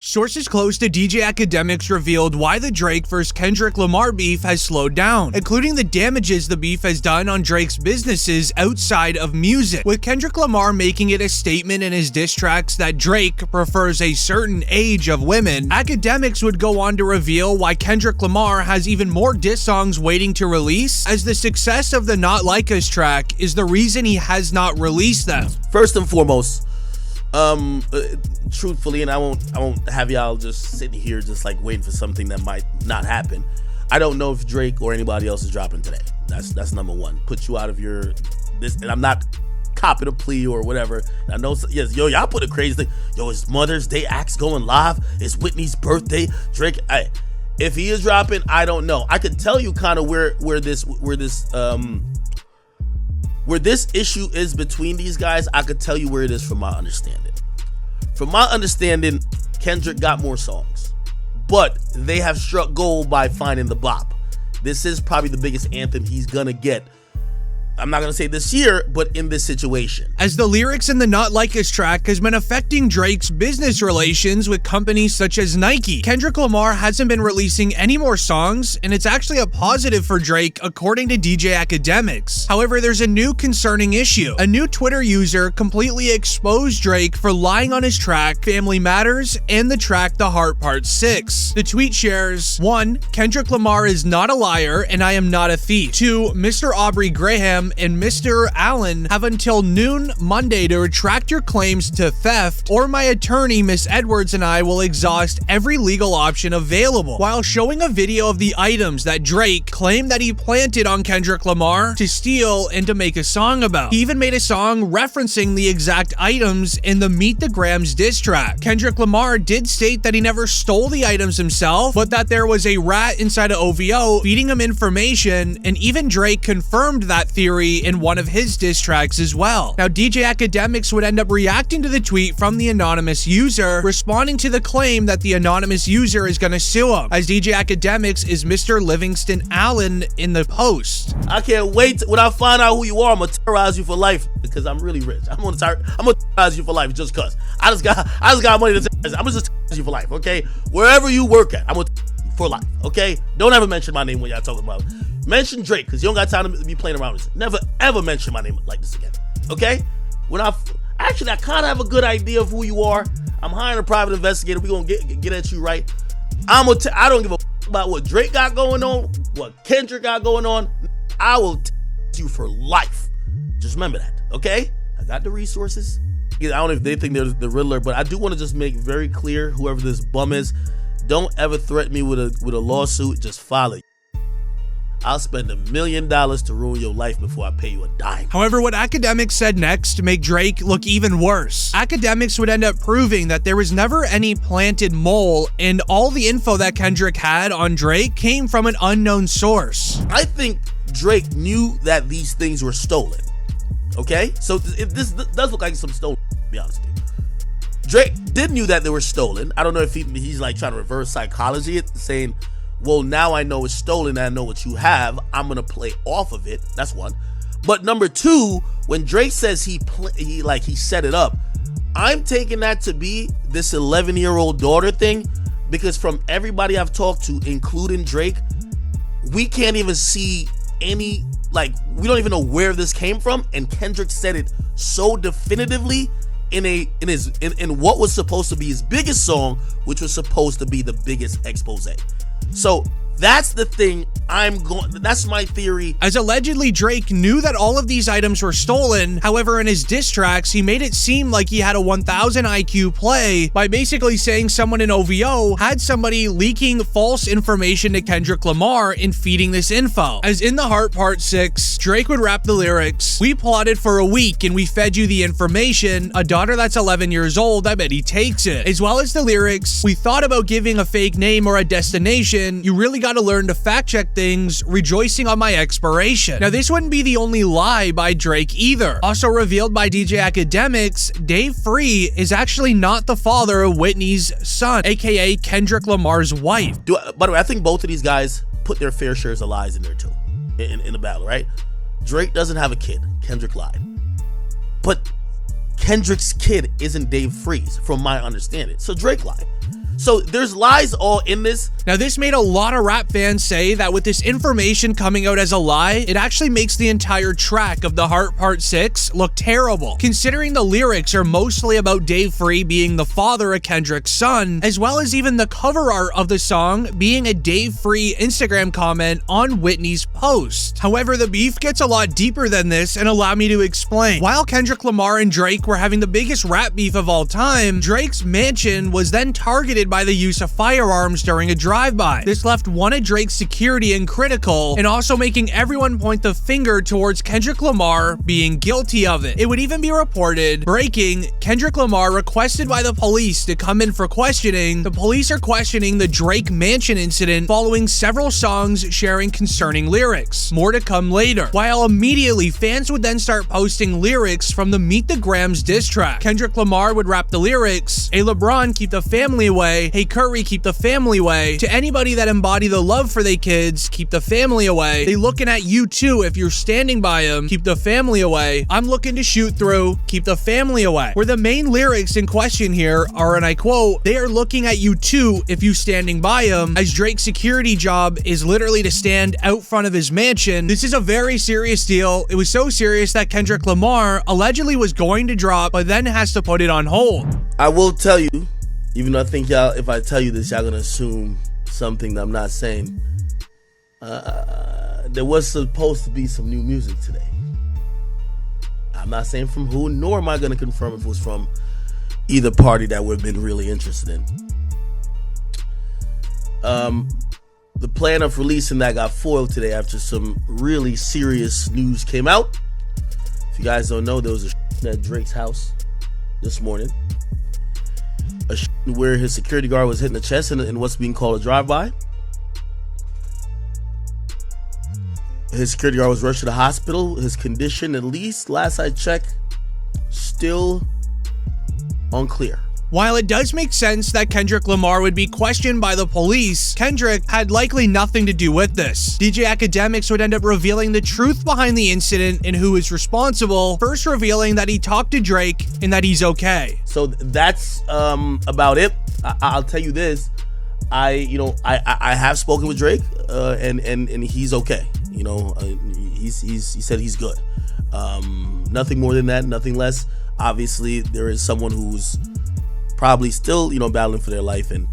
Sources close to DJ Academics revealed why the Drake vs. Kendrick Lamar beef has slowed down, including the damages the beef has done on Drake's businesses outside of music, with Kendrick Lamar making it a statement in his diss tracks that Drake prefers a certain age of women. Academics would go on to reveal why Kendrick Lamar has even more diss songs waiting to release, as the success of the Not Like Us track is the reason he has not released them. First and foremost, truthfully, and I won't have y'all just sitting here just like waiting for something that might not happen. I don't know if Drake or anybody else is dropping today. That's number one. Put you out of your this, and I'm not copping a plea or whatever. I know, yes, y'all put a crazy thing. It's Mother's Day acts going live. It's Whitney's birthday. Drake, if he is dropping, I don't know. I could tell you kind of where this issue is between these guys. I could tell you where it is from my understanding. From my understanding, Kendrick got more songs, but they have struck gold by finding the bop. This is probably the biggest anthem he's gonna get. I'm not gonna say this year, but in this situation. As the lyrics in the Not Like Us track has been affecting Drake's business relations with companies such as Nike, Kendrick Lamar hasn't been releasing any more songs, and it's actually a positive for Drake according to DJ Academics. However, there's a new concerning issue. A new Twitter user completely exposed Drake for lying on his track Family Matters and the track The Heart Part 6. The tweet shares, 1. Kendrick Lamar is not a liar and I am not a thief. 2. Mr. Aubrey Graham and Mr. Allen have until noon Monday to retract your claims to theft, or my attorney Miss Edwards and I will exhaust every legal option available, while showing a video of the items that Drake claimed that he planted on Kendrick Lamar to steal and to make a song about. He even made a song referencing the exact items in the Meet the Grams diss track. Kendrick Lamar did state that he never stole the items himself, but that there was a rat inside of OVO feeding him information, and even Drake confirmed that theory in one of his diss tracks as well. Now, DJ Academics would end up reacting to the tweet from the anonymous user, responding to the claim that the anonymous user is going to sue him, as DJ Academics is Mr. Livingston Allen in the post. I can't wait when I find out who you are. I'm gonna terrorize you for life because I'm really rich. I'm gonna terrorize you for life just cause I just got money to terrorize. I'm gonna just terrorize you for life, okay? Wherever you work at, I'm gonna terrorize you for life, okay? Don't ever mention my name when y'all talking about. Mention Drake, because you don't got time to be playing around with this. Never, ever mention my name like this again, okay? I kind of have a good idea of who you are. I'm hiring a private investigator. We're going to get at you right. I don't give a about what Drake got going on, what Kendrick got going on. I will you for life. Just remember that, okay? I got the resources. I don't know if they think they're the Riddler, but I do want to just make very clear, whoever this bum is, don't ever threaten me with a lawsuit. Just file it. I'll spend $1 million to ruin your life before I pay you a dime. However, what Academics said next to make Drake look even worse. Academics would end up proving that there was never any planted mole, and all the info that Kendrick had on Drake came from an unknown source. I think Drake knew that these things were stolen, okay? So this does look like some stolen, to be honest with you. Drake did knew that they were stolen. I don't know if he's like trying to reverse psychology it, saying, well, now I know it's stolen and I know what you have. I'm gonna play off of it. That's one. But number two, when Drake says he set it up, I'm taking that to be this 11-year-old daughter thing, because from everybody I've talked to, including Drake, we can't even see any, we don't even know where this came from. And Kendrick said it so definitively in what was supposed to be his biggest song, which was supposed to be the biggest expose. So that's the thing. That's my theory. As allegedly Drake knew that all of these items were stolen. However, in his diss tracks, he made it seem like he had a 1000 IQ play by basically saying someone in OVO had somebody leaking false information to Kendrick Lamar and feeding this info. As in The Heart Part 6, Drake would rap the lyrics, "We plotted for a week and we fed you the information. A daughter that's 11 years old, I bet he takes it." As well as the lyrics, "We thought about giving a fake name or a destination. You really got to learn to fact check things, rejoicing on my expiration." Now, this wouldn't be the only lie by Drake either. Also revealed by DJ Academics, Dave Free is actually not the father of Whitney's son, aka Kendrick Lamar's wife. By the way, I think both of these guys put their fair shares of lies in there too, in the battle, right? Drake doesn't have a kid. Kendrick lied. But Kendrick's kid isn't Dave Freeze, from my understanding. So Drake lied. So there's lies all in this. Now, this made a lot of rap fans say that with this information coming out as a lie, it actually makes the entire track of The Heart Part 6 look terrible, considering the lyrics are mostly about Dave Free being the father of Kendrick's son, as well as even the cover art of the song being a Dave Free Instagram comment on Whitney's post. However, the beef gets a lot deeper than this, and allow me to explain. While Kendrick Lamar and Drake were having the biggest rap beef of all time, Drake's mansion was then targeted by the use of firearms during a drive-by. This left one of Drake's security in critical, and also making everyone point the finger towards Kendrick Lamar being guilty of it. It would even be reported, breaking, Kendrick Lamar requested by the police to come in for questioning. The police are questioning the Drake mansion incident following several songs sharing concerning lyrics. More to come later. While immediately fans would then start posting lyrics from the Meet the Grams diss track. Kendrick Lamar would rap the lyrics, "Hey LeBron, keep the family away. Hey Curry, keep the family away. To anybody that embody the love for they kids, keep the family away. They looking at you too if you're standing by them, keep the family away. I'm looking to shoot through, keep the family away." Where the main lyrics in question here are, and I quote, "They are looking at you too if you standing by them," as Drake's security job is literally to stand out front of his mansion. This is a very serious deal. It was so serious that Kendrick Lamar allegedly was going to drop, but then has to put it on hold. I will tell you, even though I think y'all, if I tell you this, y'all gonna assume something that I'm not saying. There was supposed to be some new music today. I'm not saying from who, nor am I gonna confirm if it was from either party that we've been really interested in. The plan of releasing that got foiled today after some really serious news came out. If you guys don't know, there was a at Drake's house this morning. Where his security guard was hitting the chest in what's being called a drive-by. His security guard was rushed to the hospital. His condition, at least last I checked, still unclear. While it does make sense that Kendrick Lamar would be questioned by the police, Kendrick had likely nothing to do with this. DJ Academics would end up revealing the truth behind the incident and who is responsible, first revealing that he talked to Drake and that he's okay. So that's about it. I'll tell you this. I have spoken with Drake, and he's okay. He said he's good. Nothing more than that, nothing less. Obviously, there is someone who's probably still, battling for their life and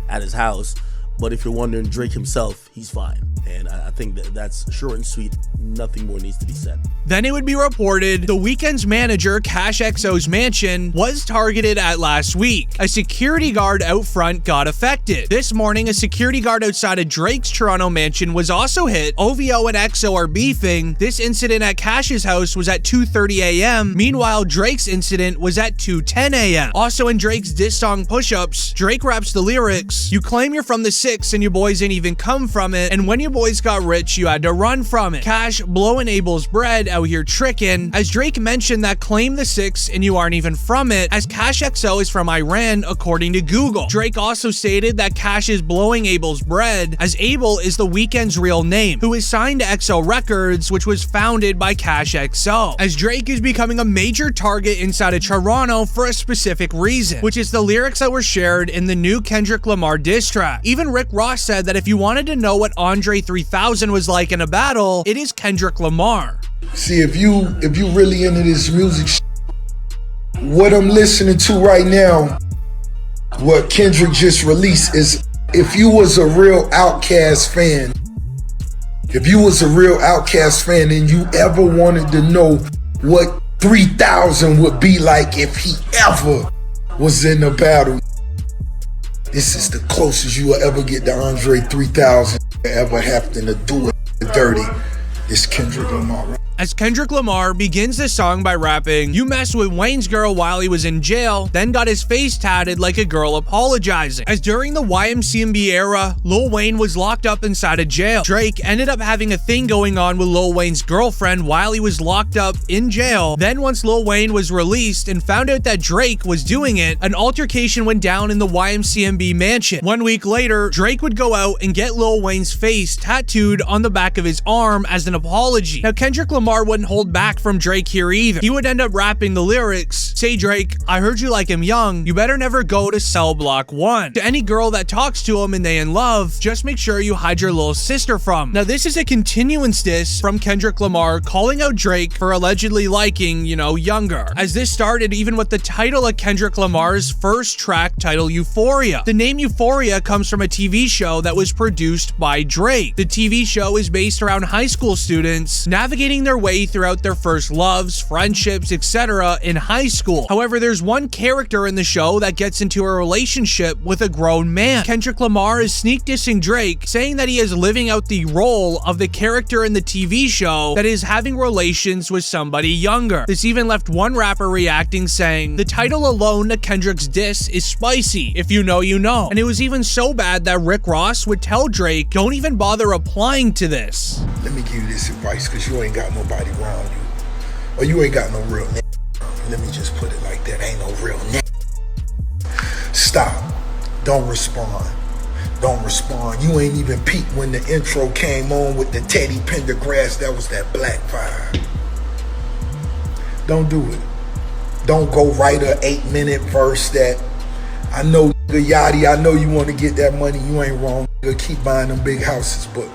at his house. But if you're wondering, Drake himself, he's fine. And I think that's short and sweet. Nothing more needs to be said. Then it would be reported the Weeknd's manager, Cash XO's mansion, was targeted at last week. A security guard out front got affected. This morning, a security guard outside of Drake's Toronto mansion was also hit. OVO and XO are beefing. This incident at Cash's house was at 2:30 a.m. Meanwhile, Drake's incident was at 2:10 a.m. Also in Drake's diss song Push-Ups, Drake raps the lyrics, "You claim you're from the 6 and your boys ain't even come from it, and when your boys got rich, you had to run from it. Cash blowing Abel's bread out here tricking," as Drake mentioned that claim the 6 and you aren't even from it, as Cash XO is from Iran according to Google. Drake also stated that Cash is blowing Abel's bread, as Abel is the Weeknd's real name, who is signed to XO Records, which was founded by Cash XO. As Drake is becoming a major target inside of Toronto for a specific reason, which is the lyrics that were shared in the new Kendrick Lamar diss track. Even Rick Ross said that if you wanted to know what Andre 3000 was like in a battle, it is Kendrick Lamar. See, if you really into this music, what I'm listening to right now, what Kendrick just released, is if you was a real Outkast fan, and you ever wanted to know what 3000 would be like if he ever was in a battle, this is the closest you will ever get to Andre 3000 ever having to do it dirty. It's Kendrick Lamar. As Kendrick Lamar begins the song by rapping, "You messed with Wayne's girl while he was in jail," then got his face tatted like a girl apologizing. As during the YMCMB era, Lil Wayne was locked up inside a jail. Drake ended up having a thing going on with Lil Wayne's girlfriend while he was locked up in jail. Then once Lil Wayne was released and found out that Drake was doing it, an altercation went down in the YMCMB mansion. 1 week later, Drake would go out and get Lil Wayne's face tattooed on the back of his arm as an apology. Now, Kendrick Lamar Lamar wouldn't hold back from Drake here either. He would end up rapping the lyrics, "Say Drake, I heard you like him young, you better never go to cell block 1. To any girl that talks to him and they in love, just make sure you hide your little sister from." Now this is a continuance diss from Kendrick Lamar calling out Drake for allegedly liking, younger. As this started even with the title of Kendrick Lamar's first track title, Euphoria. The name Euphoria comes from a TV show that was produced by Drake. The TV show is based around high school students navigating their way throughout their first loves, friendships, etc. in high school. However, there's one character in the show that gets into a relationship with a grown man. Kendrick Lamar is sneak dissing Drake, saying that he is living out the role of the character in the TV show that is having relations with somebody younger. This even left one rapper reacting saying, "The title alone to Kendrick's diss is spicy. If you know, you know." And it was even so bad that Rick Ross would tell Drake, "Don't even bother replying to this." Let me give you this advice, because you ain't got nobody around you. Or you ain't got no real nigga. Let me just put it like that. Ain't no real nigga. Stop. Don't respond. Don't respond. You ain't even peeped when the intro came on with the Teddy Pendergrass. That was that black vibe. Don't do it. Don't go write a 8-minute verse that, I know, Yachty, I know you want to get that money. You ain't wrong. Keep buying them big houses, but